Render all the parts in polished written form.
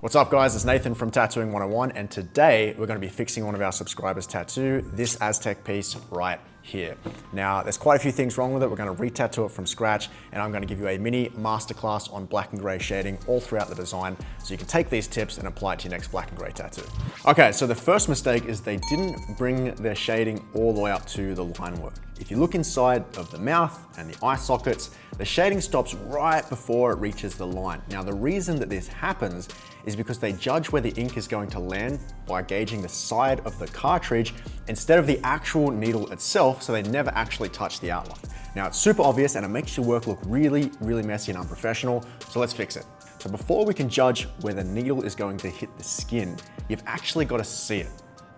What's up guys, it's Nathan from Tattooing 101 and today we're going to be fixing one of our subscribers' tattoo, this Aztec piece right here. Now there's quite a few things wrong with it, we're going to re-tattoo it from scratch and I'm going to give you a mini masterclass on black and grey shading all throughout the design so you can take these tips and apply it to your next black and grey tattoo. Okay, so the first mistake is they didn't bring their shading all the way up to the line work. If you look inside of the mouth and the eye sockets, the shading stops right before it reaches the line. Now the reason that this happens is because they judge where the ink is going to land by gauging the side of the cartridge instead of the actual needle itself, so they never actually touch the outline. Now it's super obvious and it makes your work look really, really messy and unprofessional, so let's fix it. So before we can judge where the needle is going to hit the skin, you've actually got to see it.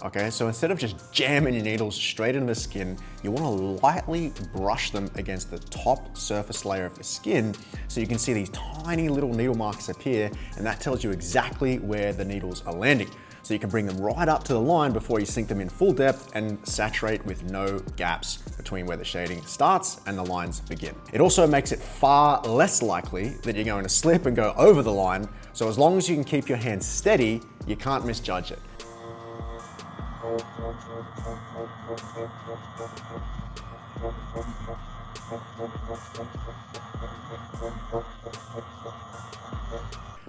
Okay, so instead of just jamming your needles straight into the skin, you want to lightly brush them against the top surface layer of the skin so you can see these tiny little needle marks appear, and that tells you exactly where the needles are landing. So you can bring them right up to the line before you sink them in full depth and saturate with no gaps between where the shading starts and the lines begin. It also makes it far less likely that you're going to slip and go over the line, so as long as you can keep your hand steady, you can't misjudge it.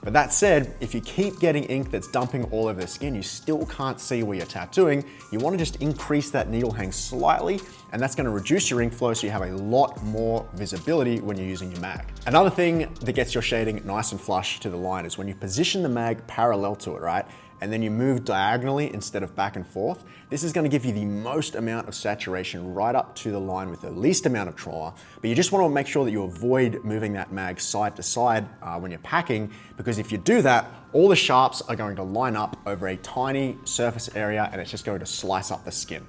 But that said, if you keep getting ink that's dumping all over the skin, you still can't see where you're tattooing, you want to just increase that needle hang slightly, and that's going to reduce your ink flow so you have a lot more visibility when you're using your mag. Another thing that gets your shading nice and flush to the line is when you position the mag parallel to it, right? And then you move diagonally instead of back and forth. This is going to give you the most amount of saturation right up to the line with the least amount of trauma, but you just want to make sure that you avoid moving that mag side to side when you're packing, because if you do that, all the sharps are going to line up over a tiny surface area and it's just going to slice up the skin.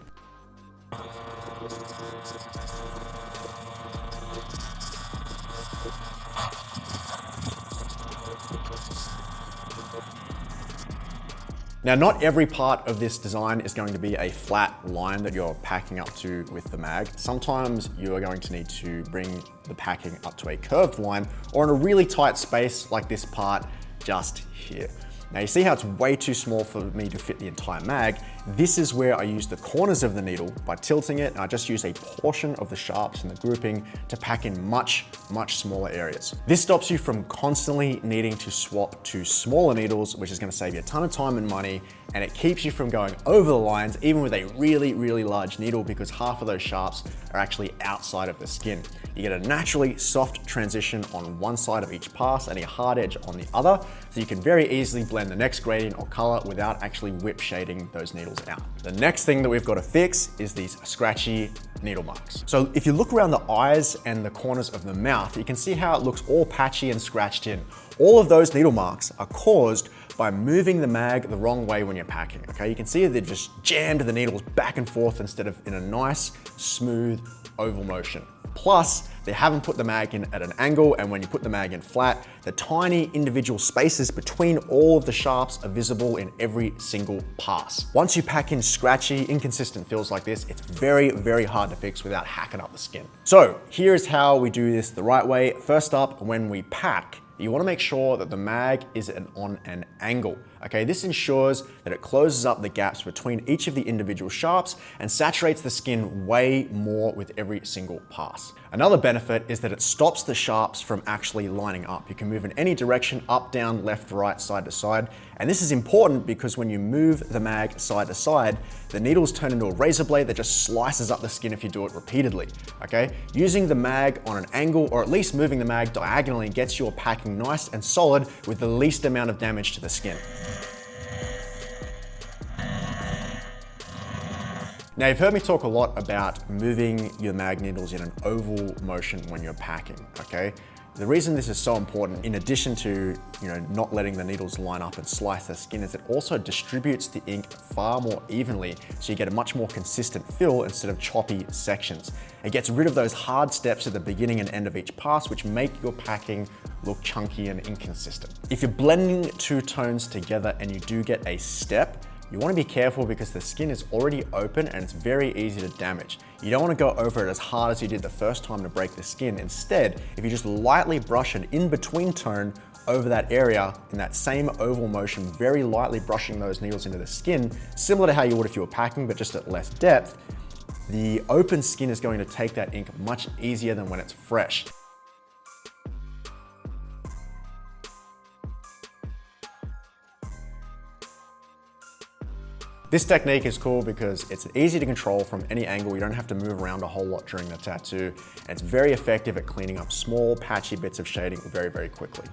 Now, not every part of this design is going to be a flat line that you're packing up to with the mag. Sometimes you are going to need to bring the packing up to a curved line or in a really tight space like this part just here. Now you see how it's way too small for me to fit the entire mag. This is where I use the corners of the needle by tilting it, and I just use a portion of the sharps and the grouping to pack in much, much smaller areas. This stops you from constantly needing to swap to smaller needles, which is going to save you a ton of time and money, and it keeps you from going over the lines even with a really, really large needle, because half of those sharps are actually outside of the skin. You get a naturally soft transition on one side of each pass and a hard edge on the other, so you can very easily blend the next gradient or color without actually whip shading those needles out. The next thing that we've got to fix is these scratchy needle marks. So if you look around the eyes and the corners of the mouth, you can see how it looks all patchy and scratched in. All of those needle marks are caused by moving the mag the wrong way when you're packing, okay? You can see they've just jammed the needles back and forth instead of in a nice, smooth, oval motion. Plus, they haven't put the mag in at an angle, and when you put the mag in flat, the tiny individual spaces between all of the sharps are visible in every single pass. Once you pack in scratchy, inconsistent fills like this, it's very, very hard to fix without hacking up the skin. So here's how we do this the right way. First up, when we pack, you want to make sure that the mag is on an angle. Okay, this ensures that it closes up the gaps between each of the individual sharps and saturates the skin way more with every single pass. Another benefit is that it stops the sharps from actually lining up. You can move in any direction, up, down, left, right, side to side. And this is important because when you move the mag side to side, the needles turn into a razor blade that just slices up the skin if you do it repeatedly, okay? Using the mag on an angle, or at least moving the mag diagonally, gets your packing nice and solid with the least amount of damage to the skin. Now you've heard me talk a lot about moving your mag needles in an oval motion when you're packing, okay? The reason this is so important, in addition to not letting the needles line up and slice the skin, is it also distributes the ink far more evenly, so you get a much more consistent fill instead of choppy sections. It gets rid of those hard steps at the beginning and end of each pass, which make your packing look chunky and inconsistent. If you're blending two tones together and you do get a step, you want to be careful because the skin is already open and it's very easy to damage. You don't want to go over it as hard as you did the first time to break the skin. Instead, if you just lightly brush an in-between tone over that area in that same oval motion, very lightly brushing those needles into the skin, similar to how you would if you were packing, but just at less depth, the open skin is going to take that ink much easier than when it's fresh. This technique is cool because it's easy to control from any angle. You don't have to move around a whole lot during the tattoo. And it's very effective at cleaning up small, patchy bits of shading very, very quickly.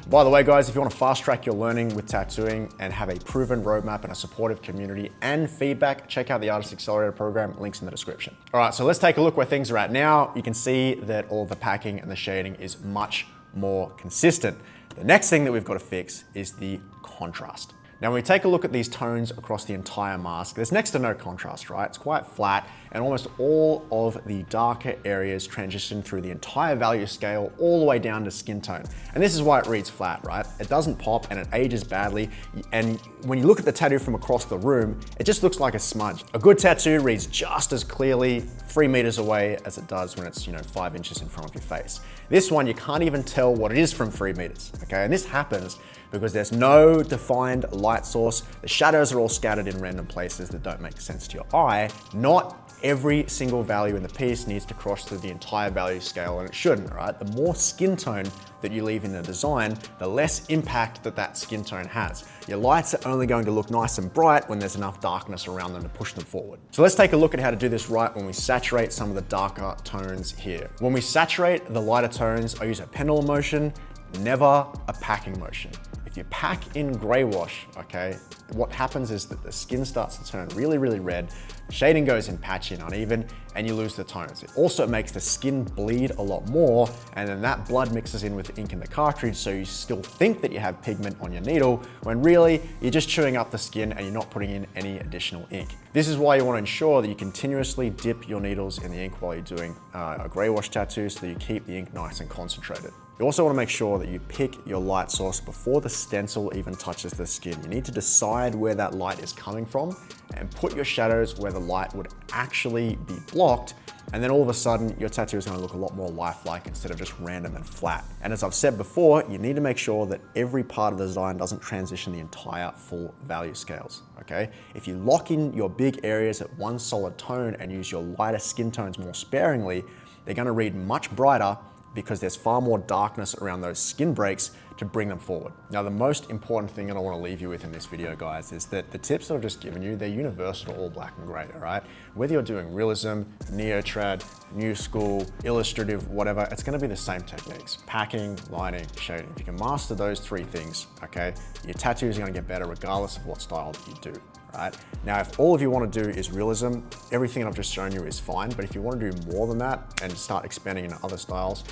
By the way, guys, if you want to fast track your learning with tattooing and have a proven roadmap and a supportive community and feedback, check out the Artist Accelerator program, links in the description. All right, so let's take a look where things are at now. You can see that all the packing and the shading is much more consistent. The next thing that we've got to fix is the contrast. Now, when we take a look at these tones across the entire mask, there's next to no contrast, right? It's quite flat, and almost all of the darker areas transition through the entire value scale all the way down to skin tone. And this is why it reads flat, right? It doesn't pop and it ages badly. And when you look at the tattoo from across the room, it just looks like a smudge. A good tattoo reads just as clearly 3 meters away as it does when it's 5 inches in front of your face. This one, you can't even tell what it is from 3 meters, okay? And this happens because there's no defined light source. The shadows are all scattered in random places that don't make sense to your eye. Not every single value in the piece needs to cross through the entire value scale, and it shouldn't, right? The more skin tone that you leave in the design, the less impact that skin tone has. Your lights are only going to look nice and bright when there's enough darkness around them to push them forward. So let's take a look at how to do this right when we saturate some of the darker tones here. When we saturate the lighter tones, I use a pendulum motion, never a packing motion. If you pack in gray wash, okay, what happens is that the skin starts to turn really, really red, shading goes in patchy and uneven, and you lose the tones. It also makes the skin bleed a lot more, and then that blood mixes in with the ink in the cartridge, so you still think that you have pigment on your needle, when really, you're just chewing up the skin and you're not putting in any additional ink. This is why you want to ensure that you continuously dip your needles in the ink while you're doing a gray wash tattoo so that you keep the ink nice and concentrated. You also want to make sure that you pick your light source before the stencil even touches the skin. You need to decide where that light is coming from and put your shadows where the light would actually be blocked, and then all of a sudden your tattoo is going to look a lot more lifelike instead of just random and flat. And as I've said before, you need to make sure that every part of the design doesn't transition the entire full value scales, okay? If you lock in your big areas at one solid tone and use your lighter skin tones more sparingly, they're going to read much brighter because there's far more darkness around those skin breaks to bring them forward. Now, the most important thing that I want to leave you with in this video, guys, is that the tips that I've just given you, they're universal to all black and gray, all right? Whether you're doing realism, neo-trad, new school, illustrative, whatever, it's gonna be the same techniques. Packing, lining, shading. If you can master those 3 things, okay, your tattoo is gonna get better regardless of what style that you do. Right? Now, if all of you want to do is realism, everything I've just shown you is fine, but if you want to do more than that and start expanding into other styles,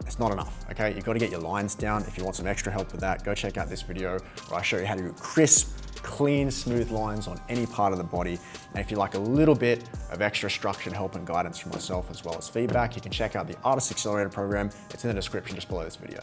it's not enough, okay? You've got to get your lines down. If you want some extra help with that, go check out this video where I show you how to do crisp, clean, smooth lines on any part of the body. And if you like a little bit of extra structure and help and guidance from myself as well as feedback, you can check out the Artist Accelerator program. It's in the description just below this video.